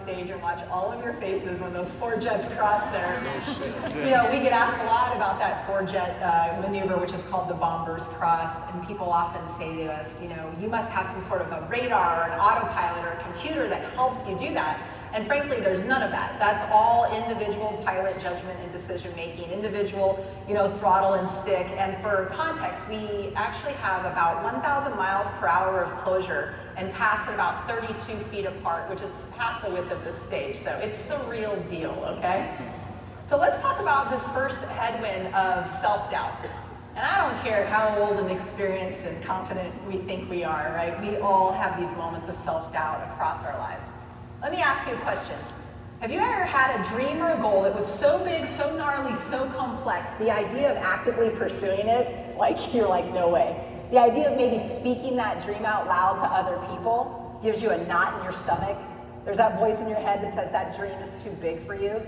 stage and watch all of your faces when those 4 jets cross there. You know, we get asked a lot about that 4-jet maneuver, which is called the Bomber's Cross, and people often say to us, you know, you must have some sort of a radar or an autopilot or a computer that helps you do that. And frankly, there's none of that. That's all individual pilot judgment and decision making, individual, you know, throttle and stick. And for context, we actually have about 1,000 miles per hour of closure and pass at about 32 feet apart, which is half the width of the stage. So it's the real deal, okay? So let's talk about this first headwind of self-doubt. And I don't care how old and experienced and confident we think we are, right? We all have these moments of self-doubt across our lives. Let me ask you a question. Have you ever had a dream or a goal that was so big, so gnarly, so complex, the idea of actively pursuing it, like you're like, no way. The idea of maybe speaking that dream out loud to other people gives you a knot in your stomach. There's that voice in your head that says that dream is too big for you.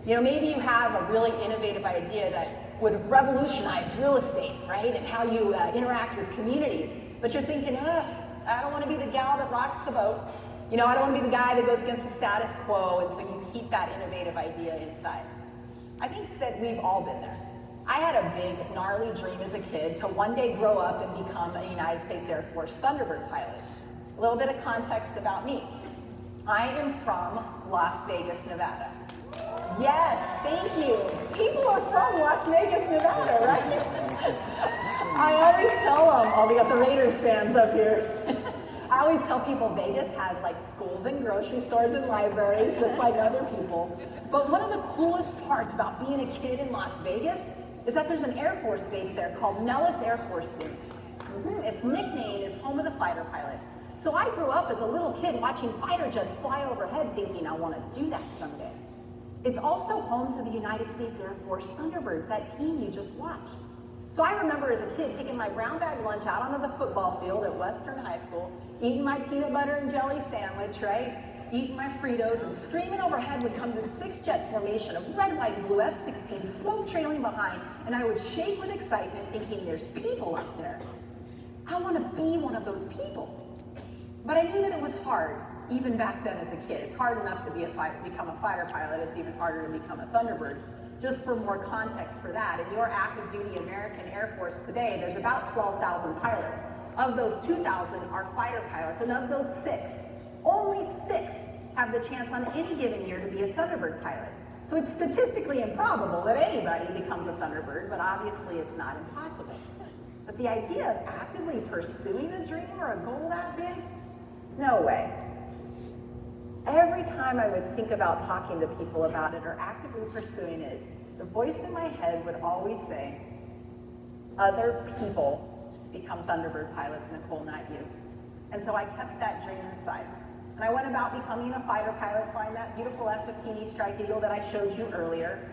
You know, maybe you have a really innovative idea that would revolutionize real estate, right? And how you interact with communities. But you're thinking, I don't want to be the gal that rocks the boat. You know, I don't want to be the guy that goes against the status quo, and so you keep that innovative idea inside. I think that we've all been there. I had a big, gnarly dream as a kid to one day grow up and become a United States Air Force Thunderbird pilot. A little bit of context about me. I am from Las Vegas, Nevada. Yes, thank you. People are from Las Vegas, Nevada, right? I always tell them, oh, we got the Raiders fans up here. I always tell people Vegas has like schools and grocery stores and libraries, just like other people. But one of the coolest parts about being a kid in Las Vegas is that there's an Air Force base there called Nellis Air Force Base. Its nickname is home of the fighter pilot. So I grew up as a little kid watching fighter jets fly overhead thinking I want to do that someday. It's also home to the United States Air Force Thunderbirds, that team you just watched. So I remember as a kid taking my brown bag lunch out onto the football field at Western High School, eating my peanut butter and jelly sandwich, right? Eating my Fritos, and screaming overhead would come this 6-jet formation of red, white, and blue F-16, smoke trailing behind, and I would shake with excitement thinking there's people up there. I want to be one of those people. But I knew that it was hard, even back then as a kid. It's hard enough to become a fighter pilot. It's even harder to become a Thunderbird. Just for more context for that, in your active duty American Air Force today, there's about 12,000 pilots. Of those 2,000 are fighter pilots, and of those 6, only 6 have the chance on any given year to be a Thunderbird pilot. So it's statistically improbable that anybody becomes a Thunderbird, but obviously it's not impossible. But the idea of actively pursuing a dream or a goal that big? No way. Every time I would think about talking to people about it or actively pursuing it, the voice in my head would always say, other people become Thunderbird pilots, Nicole, not you. And so I kept that dream inside. And I went about becoming a fighter pilot, flying that beautiful F-15E Strike Eagle that I showed you earlier.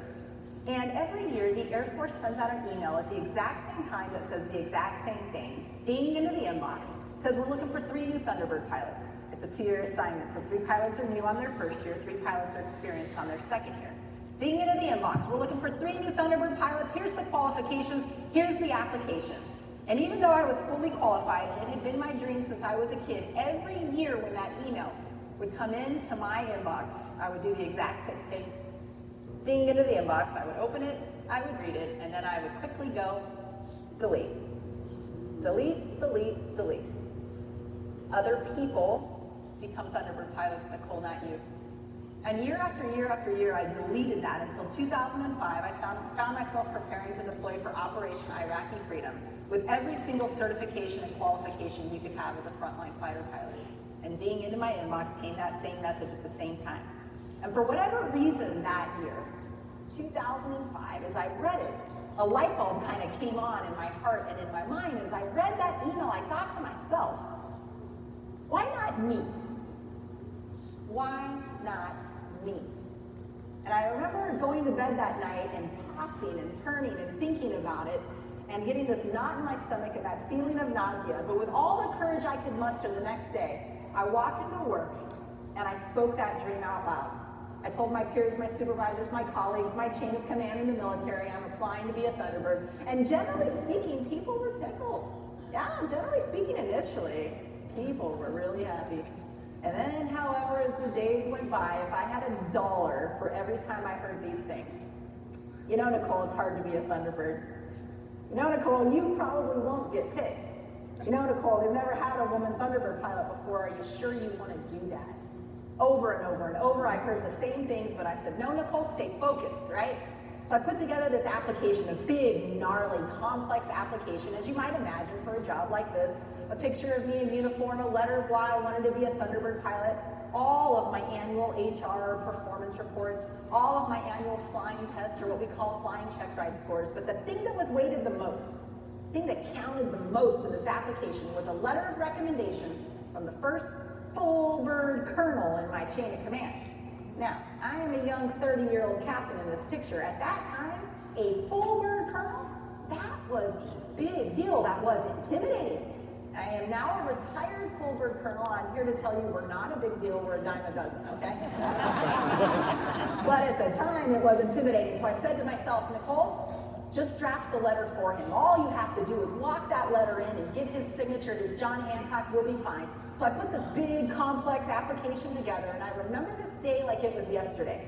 And every year, the Air Force sends out an email at the exact same time that says the exact same thing, ding into the inbox. It says we're looking for 3 new Thunderbird pilots. It's a 2-year assignment, so 3 pilots are new on their first year, 3 pilots are experienced on their second year. Ding into the inbox. We're looking for 3 new Thunderbird pilots. Here's the qualifications. Here's the application. And even though I was fully qualified, and it had been my dream since I was a kid, every year when that email would come into my inbox, I would do the exact same thing. Ding into the inbox. I would open it, I would read it, and then I would quickly go, delete. Delete, delete, delete. Other people become Thunderbird pilots, Nicole, not you. And year after year after year, I deleted that until 2005. I found myself preparing to deploy for Operation Iraqi Freedom with every single certification and qualification you could have as a frontline fighter pilot. And ding into my inbox came that same message at the same time. And for whatever reason that year, 2005, as I read it, a light bulb kind of came on in my heart and in my mind. As I read that email, I thought to myself, why not me? Why not me? And I remember going to bed that night and tossing and turning and thinking about it and getting this knot in my stomach and that feeling of nausea. But with all the courage I could muster the next day, I walked into work and I spoke that dream out loud. I told my peers, my supervisors, my colleagues, my chain of command in the military, I'm applying to be a Thunderbird. And generally speaking, people were tickled. Yeah, generally speaking initially, people were really happy. And then, however, as the days went by, if I had $1 for every time I heard these things, you know, Nicole, it's hard to be a Thunderbird. You know, Nicole, you probably won't get picked. You know, Nicole, they've never had a woman Thunderbird pilot before. Are you sure you want to do that? Over and over and over, I heard the same things, but I said, no, Nicole, stay focused, right? So I put together this application, a big, gnarly, complex application, as you might imagine for a job like this. A picture of me in uniform, a letter of why I wanted to be a Thunderbird pilot, all of my annual HR performance reports, all of my annual flying tests, or what we call flying check ride scores. But the thing that was weighted the most, the thing that counted the most in this application was a letter of recommendation from the first full bird colonel in my chain of command. Now, I am a young 30-year-old captain in this picture. At that time, a full bird colonel, that was a big deal. That was intimidating. I am now a retired full bird colonel. I'm here to tell you we're not a big deal. We're a dime a dozen, okay? But at the time, it was intimidating. So I said to myself, Nicole, just draft the letter for him. All you have to do is walk that letter in and get his signature, his John Hancock, you'll be fine. So I put this big, complex application together, and I remember this day like it was yesterday.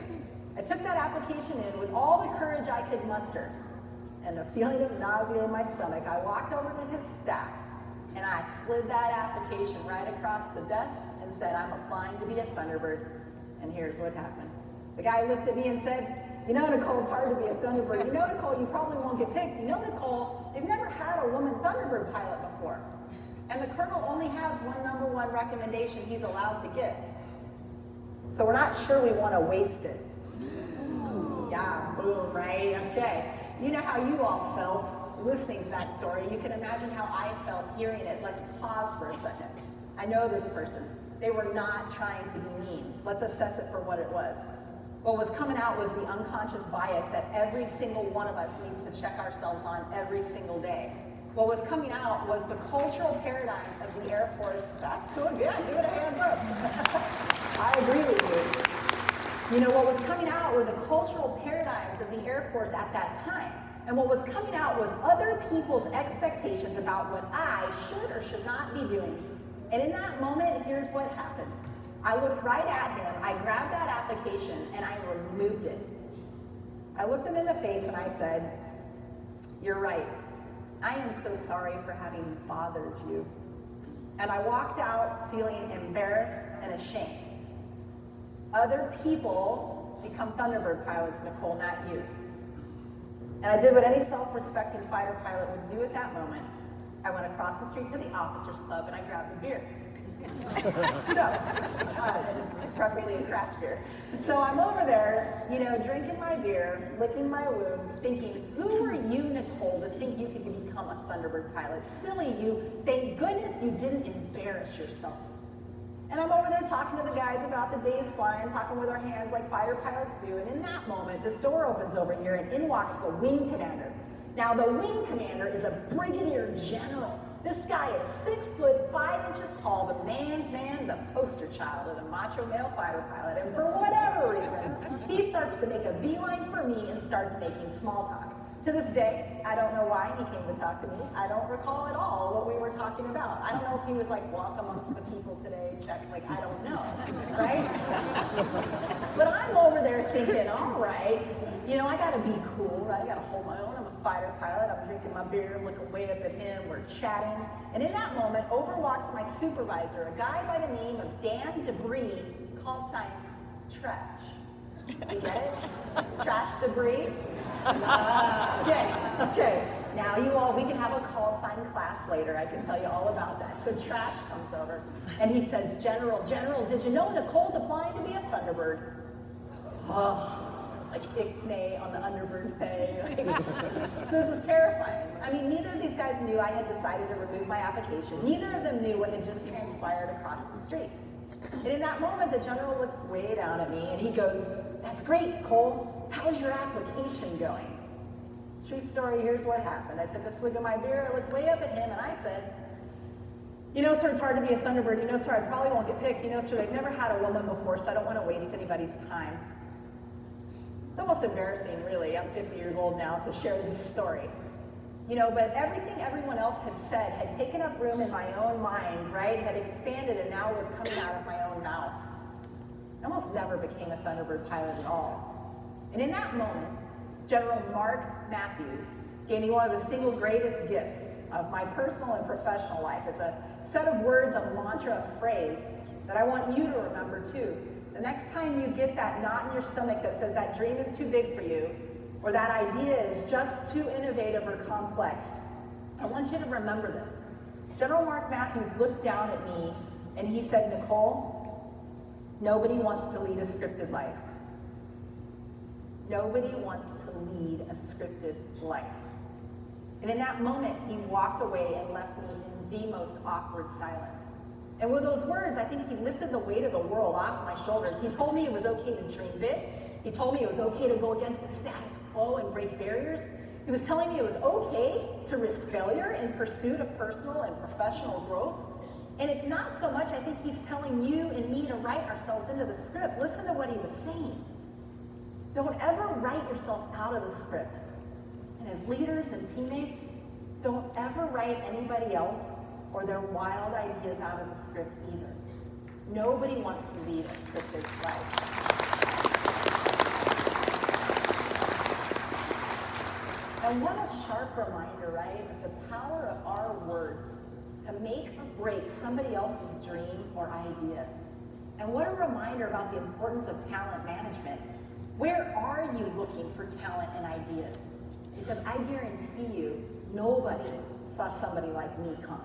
I took that application in with all the courage I could muster, and a feeling of nausea in my stomach. I walked over to his staff, and I slid that application right across the desk and said, I'm applying to be a Thunderbird. And here's what happened. The guy looked at me and said, you know, Nicole, it's hard to be a Thunderbird. You know, Nicole, you probably won't get picked. You know, Nicole, they've never had a woman Thunderbird pilot before. And the colonel only has one #1 recommendation he's allowed to give. So we're not sure we want to waste it. Yeah, boom, right? Okay. You know how you all felt listening to that story. You can imagine how I felt hearing it. Let's pause for a second. I know this person. They were not trying to be mean. Let's assess it for what it was. What was coming out was the unconscious bias that every single one of us needs to check ourselves on every single day. What was coming out was the cultural paradigm of the Air Force. That's good, yeah, give it a hands up. I agree with you. You know, what was coming out were the cultural paradigms of the Air Force at that time. And what was coming out was other people's expectations about what I should or should not be doing. And in that moment, here's what happened. I looked right at him, I grabbed that application, and I removed it. I looked him in the face and I said, you're right. I am so sorry for having bothered you. And I walked out feeling embarrassed and ashamed. Other people become Thunderbird pilots, Nicole, not you. And I did what any self-respecting fighter pilot would do at that moment. I went across the street to the officers club and I grabbed a beer. Preferably a craft beer. So I'm over there, you know, drinking my beer, licking my wounds, thinking, who are you, Nicole, to think you could become a Thunderbird pilot? Silly you. Thank goodness you didn't embarrass yourself. And I'm over there talking to the guys about the day's flying, talking with our hands like fighter pilots do. And in that moment, this door opens over here and in walks the wing commander. Now, the wing commander is a brigadier general. This guy is 6 foot 5 inches tall, the man's man, the poster child of the macho male fighter pilot. And for whatever reason, he starts to make a beeline for me and starts making small talk. To this day, I don't know why he came to talk to me. I don't recall at all what we were talking about. I don't know if he was like, walk amongst the people today, check, like, I don't know, right? But I'm over there thinking, all right, you know, I gotta be cool, right? I gotta hold my own. I'm a fighter pilot. I'm drinking my beer, looking way up at him. We're chatting. And in that moment, over walks my supervisor, a guy by the name of Dan Debris, call sign Trash. You get it? Trash Debris? Okay. Now you all, we can have a call sign class later. I can tell you all about that. So Trash comes over and he says, General, did you know Nicole's applying to be a Thunderbird? Oh, like Ixnay on the Underbird pay. This is terrifying. I mean, neither of these guys knew I had decided to remove my application. Neither of them knew what had just transpired across the street. And in that moment, the general looks way down at me and he goes, that's great, Cole. How's your application going? True story, here's what happened. I took a swig of my beer, I looked way up at him and I said, you know, sir, it's hard to be a Thunderbird. You know, sir, I probably won't get picked. You know, sir, they've never had a woman before, so I don't want to waste anybody's time. It's almost embarrassing, really. I'm 50 years old now to share this story. You know, but everything everyone else had said had taken up room in my own mind, right? Had expanded and now was coming out of my own mouth. I almost never became a Thunderbird pilot at all. And in that moment, General Mark Matthews gave me one of the single greatest gifts of my personal and professional life. It's a set of words, a mantra, a phrase that I want you to remember too. The next time you get that knot in your stomach that says that dream is too big for you, or that idea is just too innovative or complex, I want you to remember this. General Mark Matthews looked down at me and he said, Nicole, nobody wants to lead a scripted life. Nobody wants to lead a scripted life. And in that moment, he walked away and left me in the most awkward silence. And with those words, I think he lifted the weight of the world off my shoulders. He told me it was okay to dream big. He told me it was okay to go against the status quo and break barriers. He was telling me it was okay to risk failure in pursuit of personal and professional growth. And it's not so much, I think he's telling you and me to write ourselves into the script. Listen to what he was saying. Don't ever write yourself out of the script. And as leaders and teammates, don't ever write anybody else or their wild ideas out of the script either. Nobody wants to lead a scripted life. And what a sharp reminder, right, of the power of our words to make or break somebody else's dream or idea. And what a reminder about the importance of talent management. Where are you looking for talent and ideas? Because I guarantee you, nobody saw somebody like me come,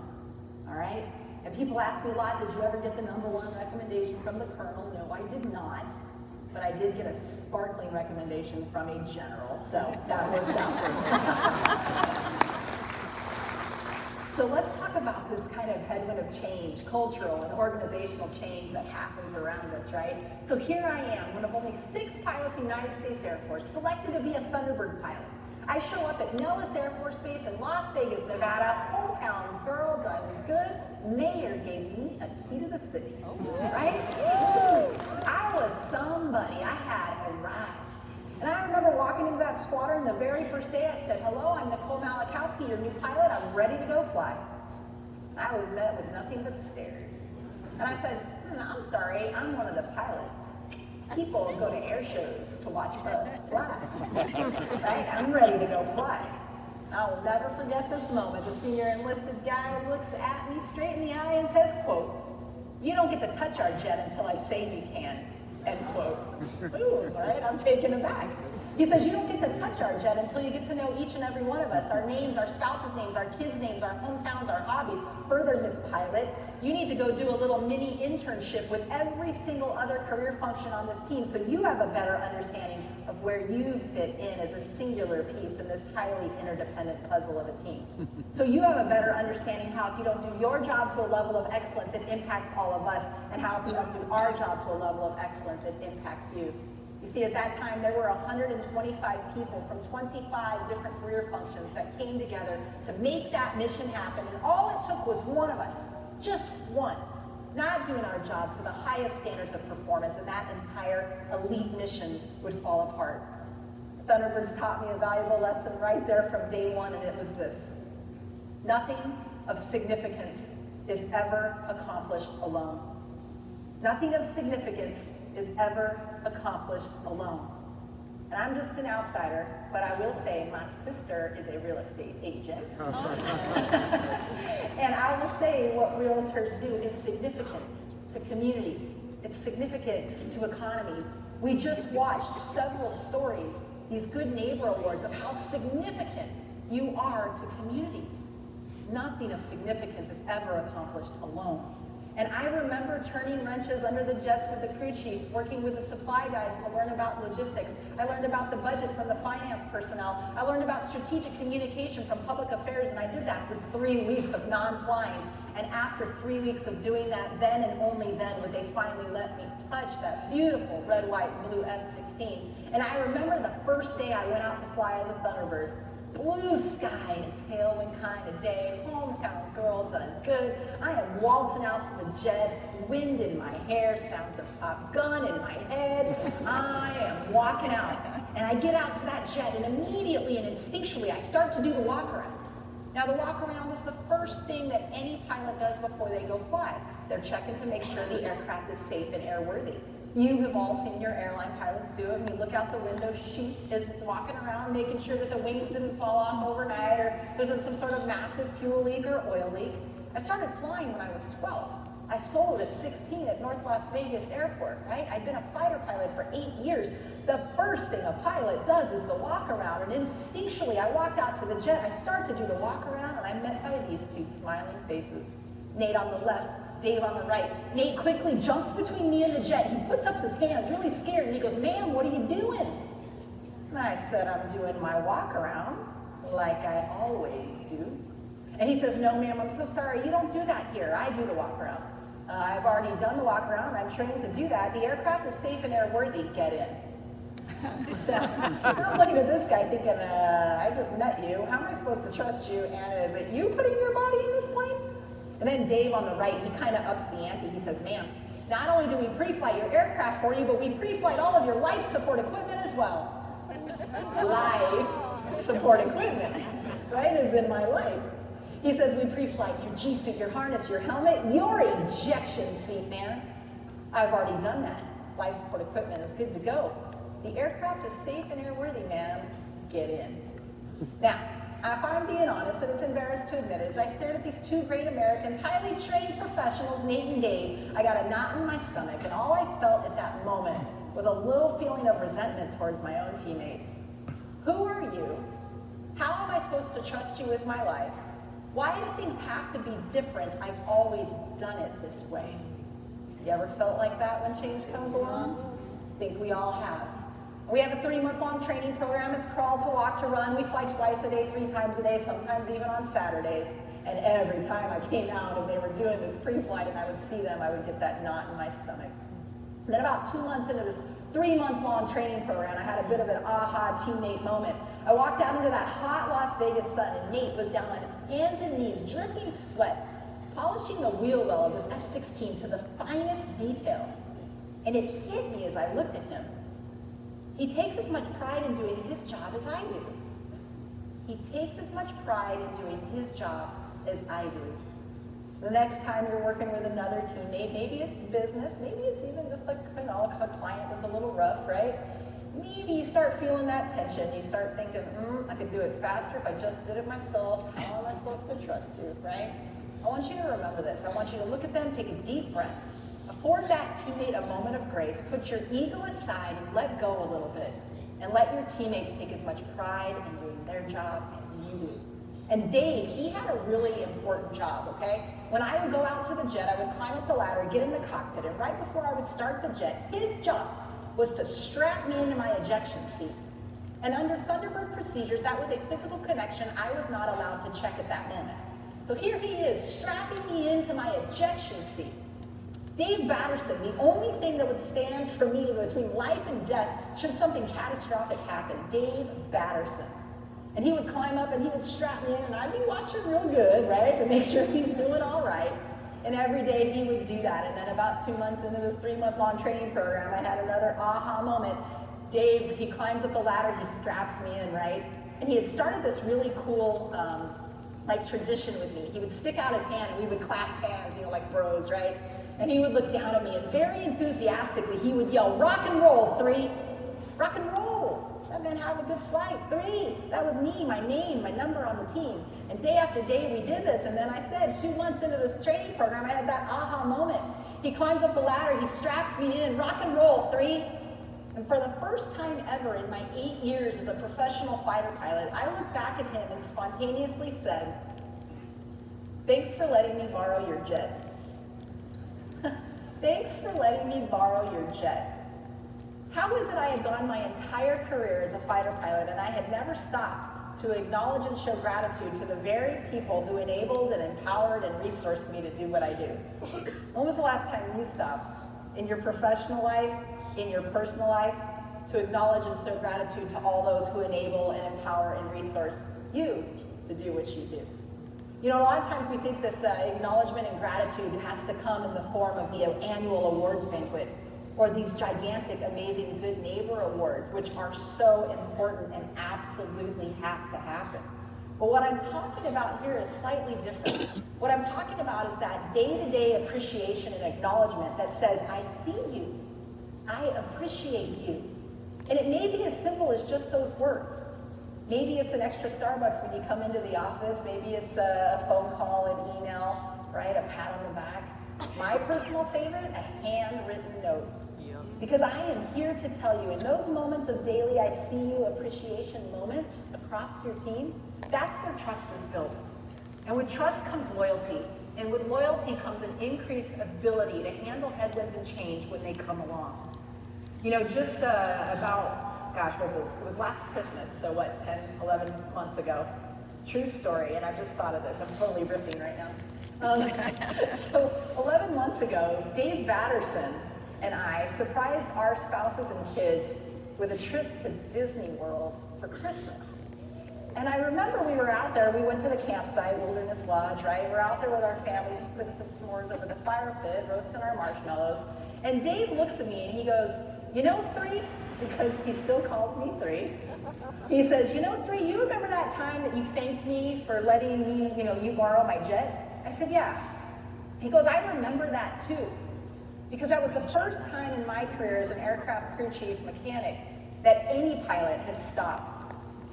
all right? And people ask me a lot, did you ever get the #1 recommendation from the colonel? No, I did not. But I did get a sparkling recommendation from a general, so that worked out for me. So let's talk about this kind of headwind of change, cultural and organizational change that happens around us, right? So here I am, one of only 6 pilots in the United States Air Force, selected to be a Thunderbird pilot. I show up at Nellis Air Force Base in Las Vegas, Nevada, hometown girl, done good. Mayor gave me a key to the city, right? I was somebody. I had arrived. And I remember walking into that squadron the very first day. I said, hello, I'm Nicole Malachowski, your new pilot. I'm ready to go fly. I was met with nothing but stares. And I said, I'm sorry, I'm one of the pilots. People go to air shows to watch us fly, right? I'm ready to go fly. I will never forget this moment. The senior enlisted guy looks at me straight in the eye and says, quote, you don't get to touch our jet until I say you can, end quote. Ooh, right, I'm taken aback. He says, you don't get to touch our jet until you get to know each and every one of us, our names, our spouses' names, our kids' names, our hometowns, our hobbies. Further, Miss Pilot, you need to go do a little mini internship with every single other career function on this team so you have a better understanding of where you fit in as a singular piece in this highly interdependent puzzle of a team. So you have a better understanding how if you don't do your job to a level of excellence, it impacts all of us, and how if you don't do our job to a level of excellence, it impacts you. You see, at that time, there were 125 people from 25 different career functions that came together to make that mission happen, and all it took was one of us, just one, not doing our job to the highest standards of performance, and that entire elite mission would fall apart. Thunderbirds taught me a valuable lesson right there from day one, and it was this. Nothing of significance is ever accomplished alone. Nothing of significance is ever accomplished alone. And I'm just an outsider, but I will say my sister is a real estate agent. And I will say what realtors do is significant to communities. It's significant to economies. We just watched several stories, these Good Neighbor Awards, of how significant you are to communities. Nothing of significance is ever accomplished alone. And I remember turning wrenches under the jets with the crew chiefs, working with the supply guys to learn about logistics. I learned about the budget from the finance personnel. I learned about strategic communication from public affairs, and I did that for 3 weeks of non-flying. And after 3 weeks of doing that, then and only then would they finally let me touch that beautiful red, white, and blue F-16. And I remember the first day I went out to fly as a Thunderbird. Blue sky and a tailwind kind of day, hometown girl, done good. I am waltzing out to the jets, wind in my hair, sounds of Top Gun in my head. I am walking out, and I get out to that jet, and immediately and instinctually I start to do the walk around. Now, the walk around is the first thing that any pilot does before they go fly. They're checking to make sure the aircraft is safe and airworthy. You have all seen your airline pilots do it. When you look out the window, she is walking around making sure that the wings didn't fall off overnight or there's some sort of massive fuel leak or oil leak. I started flying when I was 12. I sold at 16 at North Las Vegas Airport, right? I'd been a fighter pilot for 8 years. The first thing a pilot does is the walk around, and instinctually I walked out to the jet. I start to do the walk around, and I'm met by these two smiling faces. Nate on the left, Dave on the right. Nate quickly jumps between me and the jet. He puts up his hands, really scared, and he goes, "Ma'am, what are you doing?" And I said, "I'm doing my walk around, like I always do." And he says, "No, ma'am, I'm so sorry. You don't do that here. I do the walk around. I've already done the walk around. I'm trained to do that. The aircraft is safe and airworthy. Get in." I'm looking at this guy thinking, I just met you. How am I supposed to trust you? And is it you putting your body in this plane? And then Dave on the right, he kind of ups the ante. He says, "Ma'am, not only do we pre-flight your aircraft for you, but we pre-flight all of your life support equipment as well." Life support equipment, right, is in my life. He says, "We pre-flight your G-suit, your harness, your helmet, your ejection seat, man." I've already done that. Life support equipment is good to go. The aircraft is safe and airworthy, ma'am. Get in. Now, if I'm being honest, and it's embarrassed to admit it, as I stared at these two great Americans, highly trained professionals, Nate and Dave, I got a knot in my stomach, and all I felt at that moment was a little feeling of resentment towards my own teammates. Who are you? How am I supposed to trust you with my life? Why do things have to be different? I've always done it this way. You ever felt like that when change comes along? I think we all have. We have a 3-month-long training program. It's crawl to walk to run. We fly twice a day, 3 times a day, sometimes even on Saturdays. And every time I came out and they were doing this pre-flight and I would see them, I would get that knot in my stomach. And then about 2 months into this 3-month-long training program, I had a bit of an aha teammate moment. I walked out into that hot Las Vegas sun, and Nate was down on his hands and knees, dripping sweat, polishing the wheel well of his F-16 to the finest detail. And it hit me as I looked at him. He takes as much pride in doing his job as I do. He takes as much pride in doing his job as I do. The next time you're working with another teammate, maybe it's business, maybe it's even just like, a client that's a little rough, right? Maybe you start feeling that tension. You start thinking, I could do it faster if I just did it myself. How am I supposed to trust you, right? I want you to remember this. I want you to look at them, take a deep breath. Afford that teammate a moment of grace. Put your ego aside and let go a little bit. And let your teammates take as much pride in doing their job as you do. And Dave, he had a really important job, okay? When I would go out to the jet, I would climb up the ladder, get in the cockpit, and right before I would start the jet, his job was to strap me into my ejection seat. And under Thunderbird procedures, that was a physical connection I was not allowed to check at that moment. So here he is, strapping me into my ejection seat. Dave Batterson, the only thing that would stand for me between life and death should something catastrophic happen. Dave Batterson. And he would climb up and he would strap me in, and I'd be watching real good, right, to make sure he's doing all right. And every day he would do that. And then about 2 months into this 3-month-long training program, I had another aha moment. Dave, he climbs up the ladder, he straps me in, right? And he had started this really cool, tradition with me. He would stick out his hand and we would clasp hands, like bros, right? And he would look down at me and very enthusiastically, he would yell, "Rock and roll, 3. Rock and roll." That meant have a good flight. 3. That was me, my name, my number on the team. And day after day we did this. And then I said, 2 months into this training program, I had that aha moment. He climbs up the ladder, he straps me in, "Rock and roll, 3. And for the first time ever in my 8 years as a professional fighter pilot, I looked back at him and spontaneously said, "Thanks for letting me borrow your jet." Thanks for letting me borrow your jet. How is it I had gone my entire career as a fighter pilot and I had never stopped to acknowledge and show gratitude to the very people who enabled and empowered and resourced me to do what I do? When was the last time you stopped in your professional life, in your personal life, to acknowledge and show gratitude to all those who enable and empower and resource you to do what you do? A lot of times we think this acknowledgement and gratitude has to come in the form of the annual awards banquet or these gigantic, amazing Good Neighbor Awards, which are so important and absolutely have to happen. But what I'm talking about here is slightly different. What I'm talking about is that day-to-day appreciation and acknowledgement that says, I see you, I appreciate you. And it may be as simple as just those words. Maybe it's an extra Starbucks when you come into the office. Maybe it's a phone call, an email, right? A pat on the back. My personal favorite, a handwritten note. Because I am here to tell you, in those moments of daily I see you appreciation moments across your team, that's where trust is built. And with trust comes loyalty. And with loyalty comes an increased ability to handle headwinds and change when they come along. You know, just about, gosh, it was last Christmas, so what, 10, 11 months ago. True story, and I just thought of this. I'm totally ripping right now. So 11 months ago, Dave Batterson and I surprised our spouses and kids with a trip to Disney World for Christmas. And I remember we were out there, we went to the campsite, Wilderness Lodge, right? We're out there with our families, putting some s'mores over the fire pit, roasting our marshmallows. And Dave looks at me and he goes, you know, Three, because he still calls me Three. He says, you know, Three, you remember that time that you thanked me for letting me, you borrow my jet? I said, yeah. He goes, I remember that too. Because that was the first time in my career as an aircraft crew chief mechanic that any pilot had stopped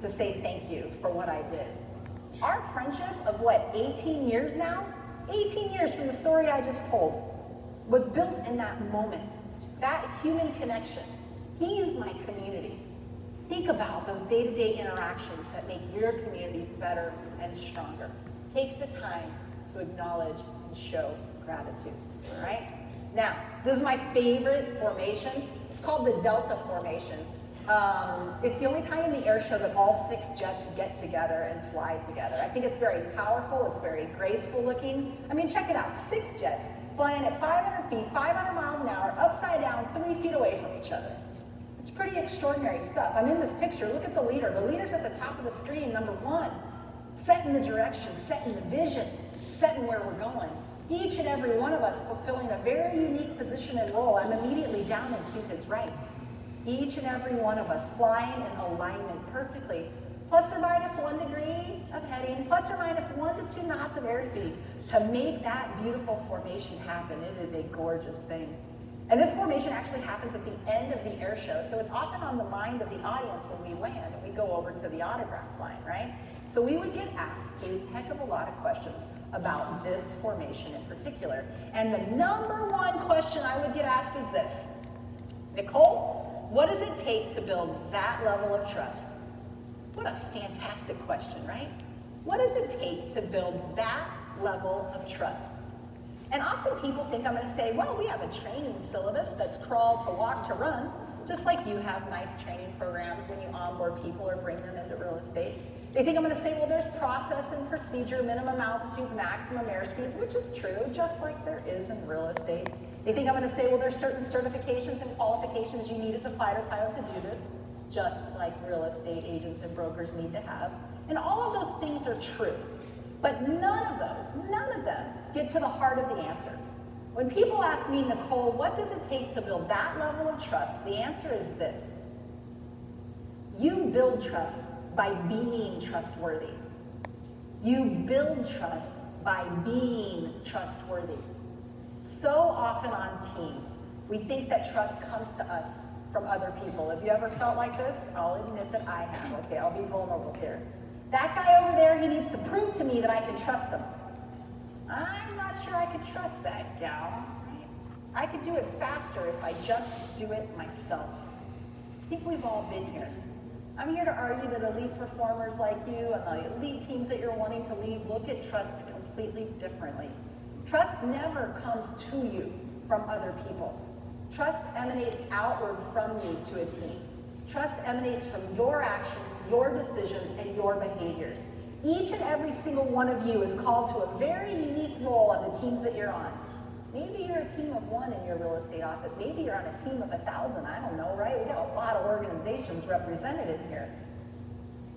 to say thank you for what I did. Our friendship of 18 years now? 18 years from the story I just told was built in that moment. That human connection. He's my community. Think about those day-to-day interactions that make your communities better and stronger. Take the time to acknowledge and show gratitude, all right? Now, this is my favorite formation. It's called the Delta Formation. It's the only time in the air show that all 6 jets get together and fly together. I think it's very powerful, it's very graceful looking. I mean, check it out, 6 jets flying at 500 feet, 500 miles an hour, upside down, 3 feet away from each other. It's pretty extraordinary stuff. I'm in this picture, look at the leader. The leader's at the top of the screen, number 1, setting the direction, setting the vision, setting where we're going. Each and every one of us fulfilling a very unique position and role. I'm immediately down and to his right. Each and every one of us flying in alignment perfectly. Plus or minus 1 degree of heading, plus or minus 1 to 2 knots of airspeed to make that beautiful formation happen. It is a gorgeous thing. And this formation actually happens at the end of the air show, so it's often on the mind of the audience when we land and we go over to the autograph line, right? So we would get asked a heck of a lot of questions about this formation in particular. And the number 1 question I would get asked is this: Nicole, what does it take to build that level of trust? What a fantastic question, right? What does it take to build that level of trust? And often people think I'm going to say, well, we have a training syllabus that's crawl to walk to run, just like you have nice training programs when you onboard people or bring them into real estate. They think I'm going to say, well, there's process and procedure, minimum altitudes, maximum airspeeds, which is true, just like there is in real estate. They think I'm going to say, well, there's certain certifications and qualifications you need as a fighter pilot to do this, just like real estate agents and brokers need to have. And all of those things are true. But none of them get to the heart of the answer. When people ask me, Nicole, what does it take to build that level of trust? The answer is this: you build trust by being trustworthy. You build trust by being trustworthy. So often on teams, we think that trust comes to us from other people. Have you ever felt like this? I'll admit that I have. Okay, I'll be vulnerable here. That guy over there, he needs to prove to me that I can trust him. I'm not sure I could trust that gal. Right? I could do it faster if I just do it myself. I think we've all been here. I'm here to argue that elite performers like you and the elite teams that you're wanting to lead look at trust completely differently. Trust never comes to you from other people. Trust emanates outward from you to a team. Trust emanates from your actions, your decisions, and your behaviors. Each and every single one of you is called to a very unique role on the teams that you're on. Maybe you're a team of 1 in your real estate office. Maybe you're on a team of 1,000. I don't know, right? We got a lot of organizations represented in here.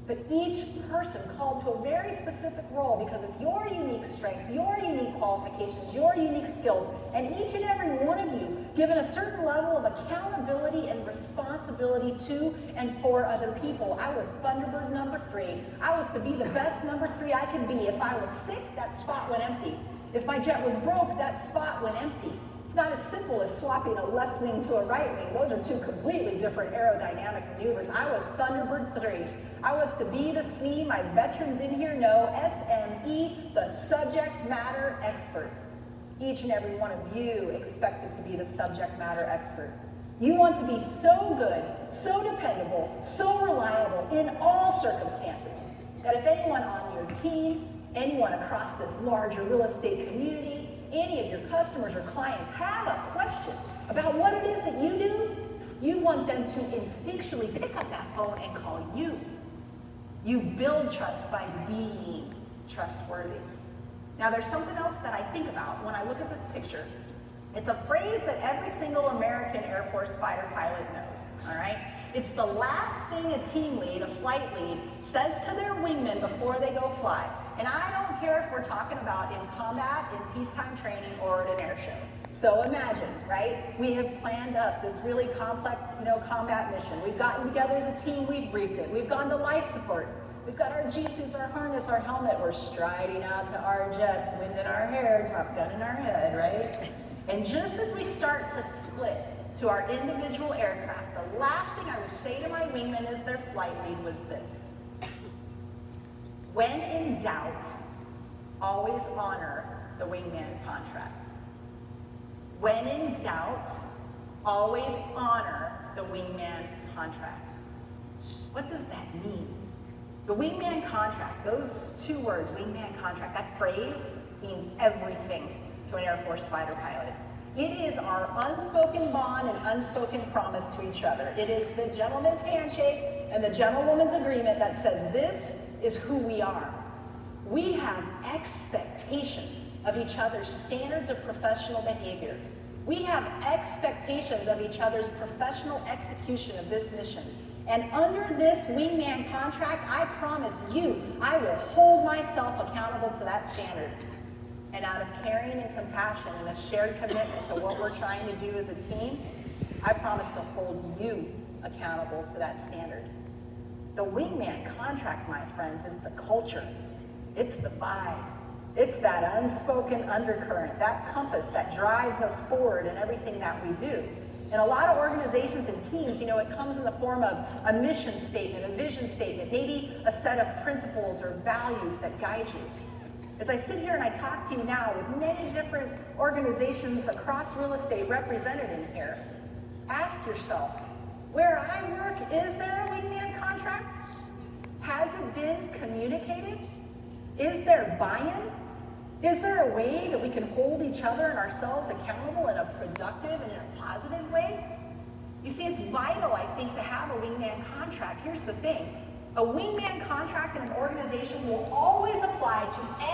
but each person called to a very specific role because of your unique strengths, your unique qualifications, your unique skills, and each and every one of you given a certain level of accountability and responsibility to and for other people. I was Thunderbird number 3. I was to be the best number 3 I could be. If I was sick, that spot went empty. If my jet was broke, that spot went empty. It's not as simple as swapping a left wing to a right wing. Those are two completely different aerodynamic maneuvers. I was Thunderbird 3. I was to be the SME, my veterans in here know, SME, the subject matter expert. Each and every one of you expected to be the subject matter expert. You want to be so good, so dependable, so reliable in all circumstances that if anyone on your team, anyone across this larger real estate community, any of your customers or clients have a question about what it is that you do, you want them to instinctually pick up that phone and call you. You build trust by being trustworthy. Now there's something else that I think about when I look at this picture. It's a phrase that every single American Air Force fighter pilot knows, all right? It's the last thing a team lead, a flight lead, says to their wingman before they go fly. And I don't care if we're talking about in combat, in peacetime training, or at an air show. So imagine, right? We have planned up this really complex, combat mission. We've gotten together as a team, we've briefed it. We've gone to life support. We've got our G-suits, our harness, our helmet. We're striding out to our jets, wind in our hair, Top Gun in our head, right? And just as we start to split to our individual aircraft, the last thing I would say to my wingman as their flight lead was this. When in doubt, always honor the wingman contract. When in doubt, always honor the wingman contract. What does that mean? The wingman contract, those two words, wingman contract, that phrase means everything to an Air Force fighter pilot. It is our unspoken bond and unspoken promise to each other. It is the gentleman's handshake and the gentlewoman's agreement that says this is who we are. We have expectations of each other's standards of professional behavior. We have expectations of each other's professional execution of this mission. And under this wingman contract, I promise you, I will hold myself accountable to that standard. And out of caring and compassion and a shared commitment to what we're trying to do as a team, I promise to hold you accountable to that standard. The wingman contract, my friends, is the culture. It's the vibe. It's that unspoken undercurrent, that compass that drives us forward in everything that we do. In a lot of organizations and teams, it comes in the form of a mission statement, a vision statement, maybe a set of principles or values that guide you. As I sit here and I talk to you now with many different organizations across real estate represented in here, ask yourself, where I work, is there a wingman contract? Has it been communicated? Is there buy-in? Is there a way that we can hold each other and ourselves accountable in a productive and in a positive way? You see, it's vital, I think, to have a wingman contract. Here's the thing. A wingman contract in an organization will always apply to